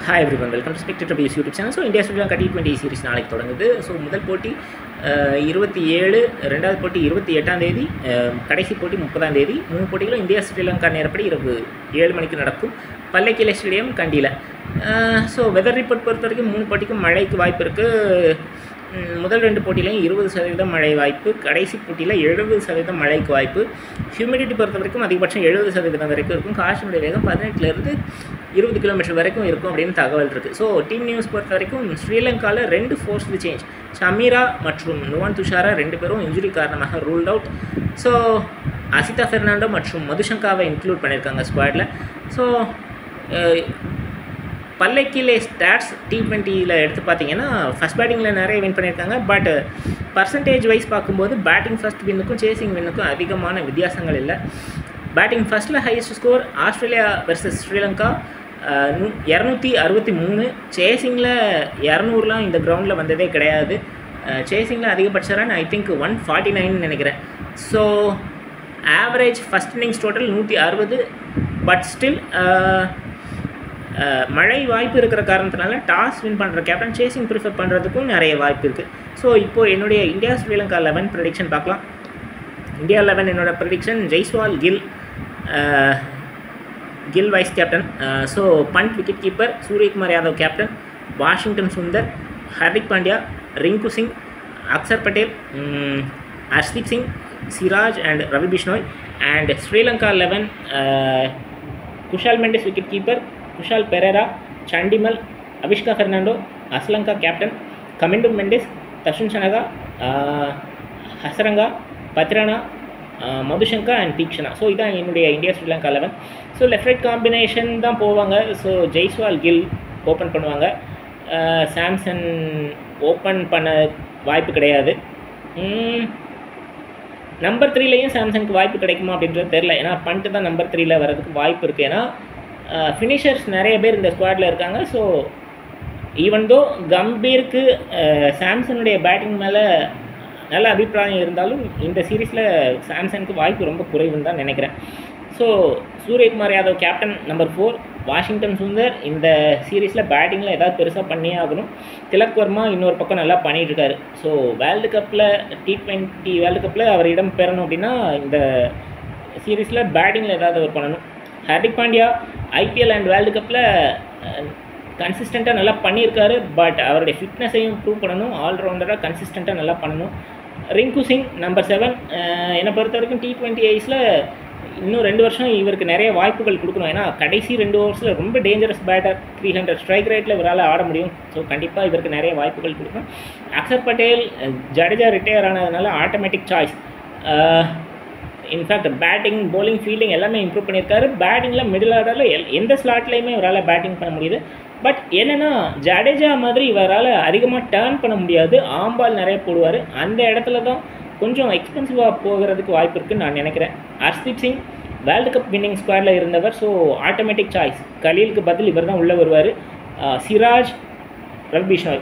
Hi everyone, welcome to Spectre Tribes YouTube channel. So India Sri Lanka T20 series நாளைக்கு தொடங்குது. So முதல் போட்டி 27, ரெண்டாவது போட்டி 28ஆம் தேதி, கடைசி போட்டி 30ஆம் தேதி. 3 போட்டிகளும் இந்தியா ஸ்ரீலங்கா நேரப்படி இரவு 7 மணிக்கு நடக்கும். பல்லேக்கிலே ஸ்டேடியம் கண்டியில். ஸோ வெதர் ரிப்போர்ட் பொறுத்த வரைக்கும் 3 போட்டிக்கும் மழைக்கு வாய்ப்பு இருக்குது. முதல் 2 போட்டியிலையும் 20% மழை வாய்ப்பு, கடைசி போட்டியில் 70% மழைக்கு வாய்ப்பு. ஹியூமிடிட்டி பொறுத்த வரைக்கும் அதிகபட்சம் 70% வரைக்கும் இருக்கும். காற்றினுடைய வேகம் 18லேருந்து 20 கிலோமீட்டர் வரைக்கும் இருக்கும் அப்படின்னு தகவல் இருக்குது. ஸோ டீம் நியூஸ் பொறுத்த வரைக்கும் ஸ்ரீலங்காவில் 2 ஃபோர்ஸ்டு சேஞ்ச், ஷமீரா மற்றும் நுவான் துஷாரா 2 பேரும் இன்ஜுரி காரணமாக ruled out. So Asitha Fernando மற்றும் மதுஷங்காவை இன்க்ளூட் பண்ணியிருக்காங்க ஸ்குவாடில். ஸோ பல்லேக்கிலே ஸ்டாட்ஸ் T20யில் எடுத்து பார்த்தீங்கன்னா ஃபஸ்ட் பேட்டிங்கில் நிறைய வின் பண்ணியிருக்காங்க. பட் பர்சன்டேஜ் வைஸ் பார்க்கும்போது பேட்டிங் ஃபஸ்ட் வின்னுக்கும் சேசிங் வின்னுக்கும் அதிகமான வித்தியாசங்கள் இல்லை. பேட்டிங் ஃபஸ்ட்டில் highest score Australia versus Sri Lanka 263, சேசிங்கில் 200லாம் இந்த கிரவுண்டில் வந்ததே கிடையாது. சேசிங்கில் அதிகபட்ச ரன் ஐ திங்க் 149 நினைக்கிறேன். So average first innings total 160. But still மழை வாய்ப்பு இருக்கிற காரணத்தினால டாஸ் வின் பண்ணுற கேப்டன் சேசிங் ப்ரிஃபர் பண்ணுறதுக்கும் நிறைய வாய்ப்பு இருக்குது. ஸோ இப்போது என்னுடைய இந்தியா ஸ்ரீலங்கா 11 ப்ரெடிக்ஷன் பார்க்கலாம். இந்தியா 11 என்னோடய prediction: Jaiswal, Gill vice captain. So Pant wicket keeper Suryakumar Yadav captain, Washington Sundar, Hardik Pandya, Rinku Singh, Axar Patel, Arshdeep Singh, Siraj and Ravi Bishnoi. And Sri Lanka 11 Kusal Mendis wicket keeper, Kushal Perera, Chandimal, Avishka Fernando, Asalanka captain, Kamindu Mendis, Dasun Shanaka, Hasaranga, Pathirana, Madushanka and Theekshana. So இதான் என்னுடைய India Sri Lanka 11. So left right combination தான் போவாங்க. ஸோ ஜெய்ஸ்வால், கில் ஓப்பன் பண்ணுவாங்க. சாம்சன் ஓப்பன் பண்ண வாய்ப்பு கிடையாது. நம்பர் 3லையும் சாம்சனுக்கு வாய்ப்பு கிடைக்குமா அப்படின்றது தெரில. ஏன்னா பண்ட்டு தான் நம்பர் 3ல் வரதுக்கு வாய்ப்பு இருக்குது. ஏன்னா ஃபினிஷர்ஸ் நிறைய பேர் இந்த ஸ்குவாடில் இருக்காங்க. ஸோ ஈவன் தோ கம்பீருக்கு சாம்சனுடைய பேட்டிங் மேலே நல்ல அபிப்பிராயம் இருந்தாலும் இந்த சீரீஸில் சாம்சனுக்கு வாய்ப்பு ரொம்ப குறைவுன்னு தான் நினைக்கிறேன். So Suryakumar Yadav captain number 4, Washington Sundar இந்த சீரீஸில் பேட்டிங்கில் ஏதாவது பெருசாக பண்ணியே ஆகணும். திலக் வர்மா இன்னொரு பக்கம் நல்லா பண்ணிகிட்ருக்காரு. ஸோ வேர்ல்டு கப்பில் T20 வேர்ல்டு கப்பில் அவர் இடம் பெறணும் அப்படின்னா இந்த சீரீஸில் பேட்டிங்கில் ஏதாவது அவர் பண்ணணும். Hardik Pandya IPL and world கப்பில் கன்சிஸ்டண்ட்டாக நல்லா பண்ணியிருக்காரு. பட் அவருடைய ஃபிட்னஸையும் ப்ரூவ் பண்ணணும். ஆல்ரவுண்டராக கன்சிஸ்டண்ட்டாக நல்லா பண்ணணும். ரிங்கு சிங் நம்பர் 7. என்னை பொறுத்த வரைக்கும் T20 ஐஸில் இன்னும் 2 வருஷம் இவருக்கு நிறைய வாய்ப்புகள் கொடுக்கணும். ஏன்னா கடைசி 2 ஓவர்ஸில் ரொம்ப டேஞ்சரஸ் பேட்டர், 300 ஸ்ட்ரைக் ரேட்டில் இவரால் ஆட முடியும். ஸோ கண்டிப்பாக இவருக்கு நிறைய வாய்ப்புகள் கொடுக்கணும். அக்சர் பட்டேல், ஜடேஜா ரிட்டையர் ஆனதுனால automatic choice. In fact batting, bowling, fielding எல்லாமே இம்ப்ரூவ் பண்ணியிருக்காரு. பேட்டிங்கில் மிடில் ஆர்டரில் எந்த ஸ்லாட்லேயுமே இவரால் பேட்டிங் பண்ண முடியுது. பட் என்னென்னா ஜடேஜா மாதிரி இவரால் அதிகமாக டேர்ன் பண்ண முடியாது. ஆம்பால் நிறைய போடுவார். அந்த இடத்துல தான் கொஞ்சம் எக்ஸ்பென்சிவாக போகிறதுக்கு வாய்ப்பு இருக்குதுன்னு நான் நினைக்கிறேன். Arshdeep Singh world cup winning ஸ்குவாடில் இருந்தவர். So automatic choice. கலீலுக்கு பதில் இவர் தான் உள்ளே வருவார். சிராஜ், ரவி பிஷ்னோய்.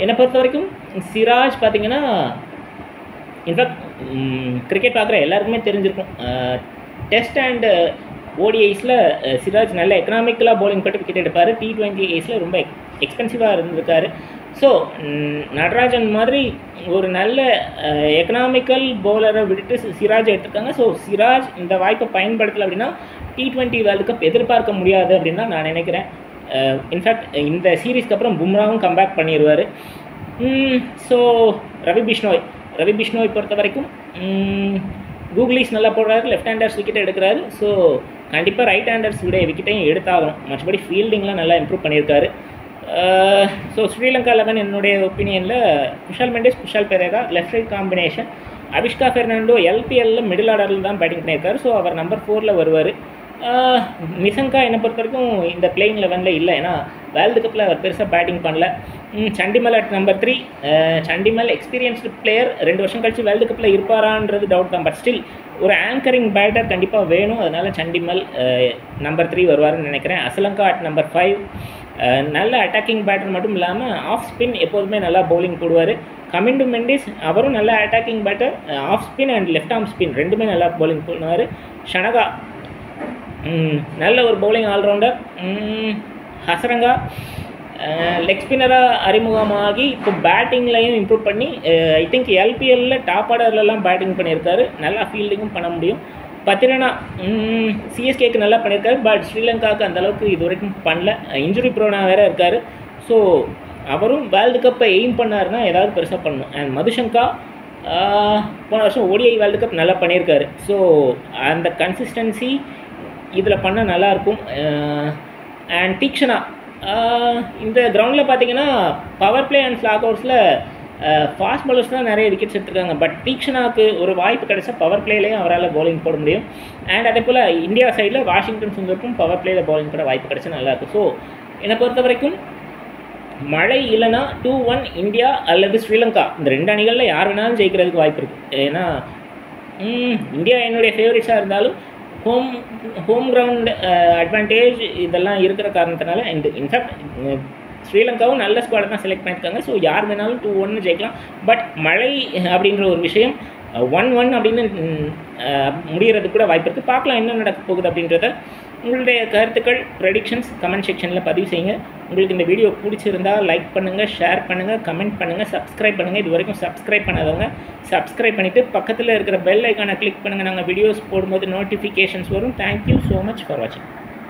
என்னை பொறுத்த வரைக்கும் சிராஜ் பார்த்திங்கன்னா இன்ஃபேக்ட் கிரிக்கெட் பார்க்குற எல்லாருக்குமே தெரிஞ்சிருக்கும். டெஸ்ட் அண்ட் ஓடிஐஸில் சிராஜ் நல்ல எக்கனாமிக்கலாக பவுலிங் போட்டு விக்கெட் எடுப்பார். T20 ஐஸில் ரொம்ப எக்ஸ்பென்சிவாக இருந்திருக்காரு. ஸோ நடராஜன் மாதிரி ஒரு நல்ல எக்கனாமிக்கல் பவுலரை விட்டுட்டு சிராஜ் எடுத்திருக்காங்க. ஸோ சிராஜ் இந்த வாய்ப்பை பயன்படுத்தலை அப்படின்னா T20 வேர்ல்டு கப் எதிர்பார்க்க முடியாது அப்படின்னு தான் நான் நினைக்கிறேன். இன்ஃபேக்ட் இந்த சீரீஸ்க்கு அப்புறம் பும்ராவும் கம்பேக் பண்ணிடுவார். ஸோ ரவி பிஷ்னோய் பொறுத்த வரைக்கும் கூகுளீஸ் நல்லா போடுறாரு, லெஃப்ட் ஹேண்டர்ஸ் விக்கெட் எடுக்கிறாரு. ஸோ கண்டிப்பாக ரைட் ஹேண்டர்ஸ் உடைய விக்கெட்டையும் எடுத்தாகணும். மற்றபடி ஃபீல்டிங்லாம் நல்லா இம்ப்ரூவ் பண்ணியிருக்காரு. ஸோ ஸ்ரீலங்கா 11 என்னுடைய ஒப்பீனியனில் Kusal Mendis, Kusal Perera left right combination. Avishka Fernando எல்பிஎல்லில் மிடில் ஆர்டரில் தான் பேட்டிங் பண்ணியிருக்காரு. ஸோ அவர் நம்பர் 4ல் வருவார். நிசங்கா என்னை பொறுத்த வரைக்கும் இந்த பிளேயிங் 11ல் இல்லை. ஏன்னா வேர்ல்டு கப்பில் அவர் பெருசாக பேட்டிங் பண்ணல. Chandimal at number 3. Chandimal experienced player, 2 வருஷம் கழிச்சு வேர்ல்டு கப்பில் இருப்பாரான்றது டவுட் தான். பட் ஸ்டில் ஒரு ஆங்கரிங் பேட்டர் கண்டிப்பாக வேணும். அதனால் சண்டிமல் நம்பர் 3 வருவார்னு நினைக்கிறேன். Asalanka at number 5. நல்ல அட்டாக்கிங் பேட்டர் மட்டும் இல்லாமல் ஆஃப் ஸ்பின் எப்போதுமே நல்லா பவுலிங் போடுவார். கமிண்டு மெண்டிஸ் அவரும் நல்ல attacking batter, off spin and left arm spin ரெண்டுமே நல்லா பவுலிங் பண்ணுவார். ஷனகா நல்ல ஒரு பவுலிங் ஆல்ரவுண்டர். ஹசரங்கா லெக் ஸ்பின்னராக அறிமுகமாகி இப்போ பேட்டிங்லையும் இம்ப்ரூவ் பண்ணி ஐ திங்க் எல்பிஎல்லில் டாப் ஆர்டர்லலாம் பேட்டிங் பண்ணியிருக்காரு, நல்லா ஃபீல்டிங்கும் பண்ண முடியும். பத்திரனா சிஎஸ்கேக்கு நல்லா பண்ணியிருக்காரு, பட் ஸ்ரீலங்காவுக்கு அந்தளவுக்கு இது வரைக்கும் பண்ணல, இன்ஜுரி ப்ரோனா வேறு இருக்கார். ஸோ அவரும் வேர்ல்டு கப்பை எய்ம் பண்ணாருன்னா ஏதாவது பெருசாக பண்ணணும். அண்ட் மதுஷங்கா போன வருஷம் ஓடிஐ வேர்ல்டு கப் நல்லா பண்ணியிருக்காரு. ஸோ அந்த கன்சிஸ்டன்சி இதில் பண்ணால் நல்லாயிருக்கும். அண்ட் தீக்ஷனா இந்த கிரவுண்டில் பார்த்தீங்கன்னா பவர் பிளே அண்ட் ஸ்லாக் அவுட்ஸில் ஃபாஸ்ட் பாலர்ஸ் தான் நிறைய விக்கெட்ஸ் எடுத்துருக்காங்க. பட் தீக்ஷனாவுக்கு ஒரு வாய்ப்பு கிடைச்சா பவர் பிளேலையும் அவரால் பவுலிங் போட முடியும். அண்ட் அதே போல் இந்தியா சைடில் வாஷிங்டன் சுந்தருக்கும் பவர் பிளேயில் பவுலிங் போட வாய்ப்பு கிடைச்சா நல்லாயிருக்கும். ஸோ என்னை பொறுத்த வரைக்கும் மழை இல்லைனா 2-1 இந்தியா அல்லது ஸ்ரீலங்கா, இந்த 2 அணிகளில் யார் வேணாலும் ஜெயிக்கிறதுக்கு வாய்ப்பு இருக்குது. ஏன்னா இந்தியா என்னுடைய ஃபேவரட்ஸாக இருந்தாலும் ஹோம் கிரவுண்ட் அட்வான்டேஜ் இதெல்லாம் இருக்கிற காரணத்தினால இன்ஃபேக்ட் ஸ்ரீலங்காவும் நல்ல ஸ்குவாடை தான் செலக்ட் பண்ணியிருக்காங்க. ஸோ யார் வேணாலும் 2-1 ஜெயிக்கலாம். பட் மழை அப்படின்ற ஒரு விஷயம் 1-1 அப்படின்னு முடிகிறதுக்கு கூட வாய்ப்பு இருக்குது. பார்க்கலாம் என்ன நடக்க போகுது அப்படின்றத. உங்களுடைய கருத்துக்கள், ப்ரெடிக்ஷன்ஸ் கமெண்ட் செக்ஷனில் பதிவு செய்யுங்க. உங்களுக்கு இந்த வீடியோ பிடிச்சிருந்தால் லைக் பண்ணுங்கள், ஷேர் பண்ணுங்கள், கமெண்ட் பண்ணுங்கள், சப்ஸ்கிரைப் பண்ணுங்கள். இது வரைக்கும் சப்ஸ்கிரைப் பண்ணாதவங்க சப்ஸ்கிரைப் பண்ணிவிட்டு பக்கத்தில் இருக்கிற பெல் ஐக்கானை கிளிக் பண்ணுங்கள். நாங்கள் வீடியோஸ் போடும்போது நோட்டிஃபிகேஷன்ஸ் வரும். தேங்க்யூ ஸோ மச் ஃபார் வாட்சிங்.